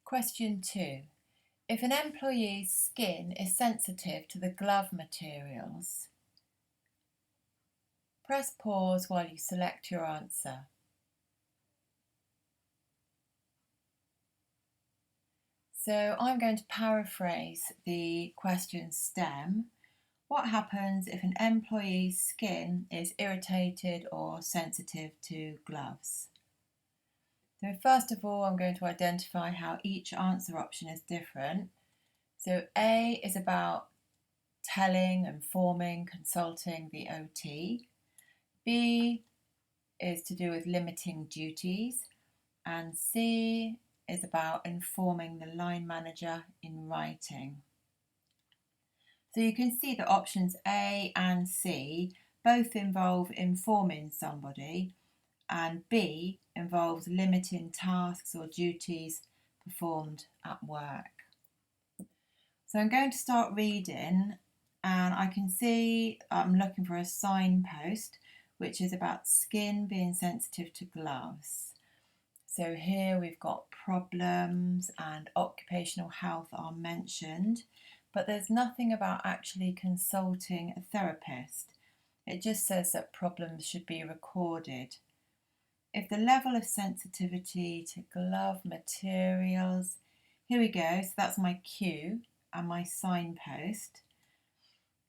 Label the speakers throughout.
Speaker 1: Question 2. If an employee's skin is sensitive to the glove materials, press pause while you select your answer. So I'm going to paraphrase the question stem. What happens if an employee's skin is irritated or sensitive to gloves? So first of all, I'm going to identify how each answer option is different. So A is about telling, informing, consulting the OT. B is to do with limiting duties. And C is about informing the line manager in writing. So you can see that options A and C both involve informing somebody, and B involves limiting tasks or duties performed at work. So I'm going to start reading, and I can see I'm looking for a signpost which is about skin being sensitive to gloves. So here we've got problems and occupational health are mentioned, but there's nothing about actually consulting a therapist. It just says that problems should be recorded. If the level of sensitivity to glove materials, here we go, so that's my cue and my signpost.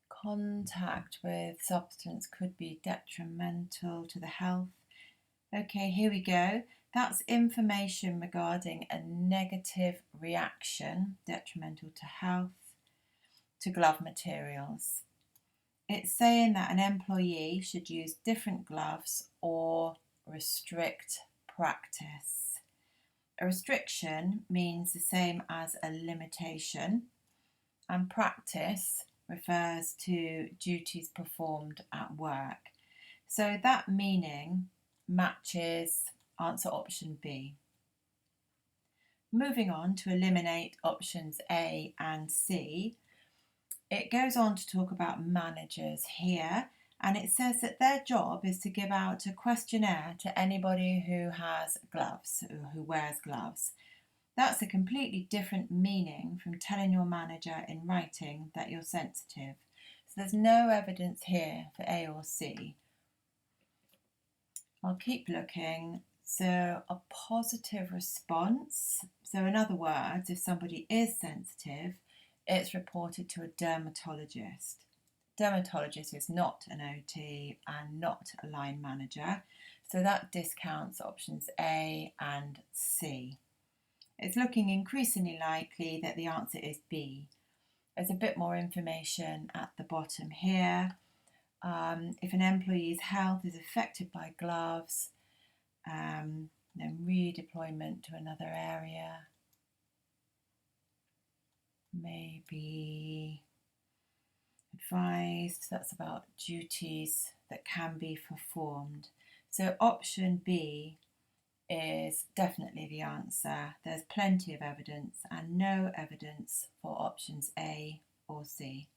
Speaker 1: Contact with substance could be detrimental to the health. Okay, here we go. That's information regarding a negative reaction, detrimental to health, to glove materials. It's saying that an employee should use different gloves or restrict practice. A restriction means the same as a limitation, and practice refers to duties performed at work. So that meaning matches answer option B. Moving on to eliminate options A and C, it goes on to talk about managers here, and it says that their job is to give out a questionnaire to anybody who has gloves, or who wears gloves. That's a completely different meaning from telling your manager in writing that you're sensitive. So there's no evidence here for A or C. I'll keep looking. So a positive response. So in other words, if somebody is sensitive, it's reported to a dermatologist. Dermatologist is not an OT and not a line manager, so that discounts options A and C. It's looking increasingly likely that the answer is B. There's a bit more information at the bottom here. If an employee's health is affected by gloves, then redeployment to another area, maybe advised. That's about duties that can be performed. So option B is definitely the answer. There's plenty of evidence and no evidence for options A or C.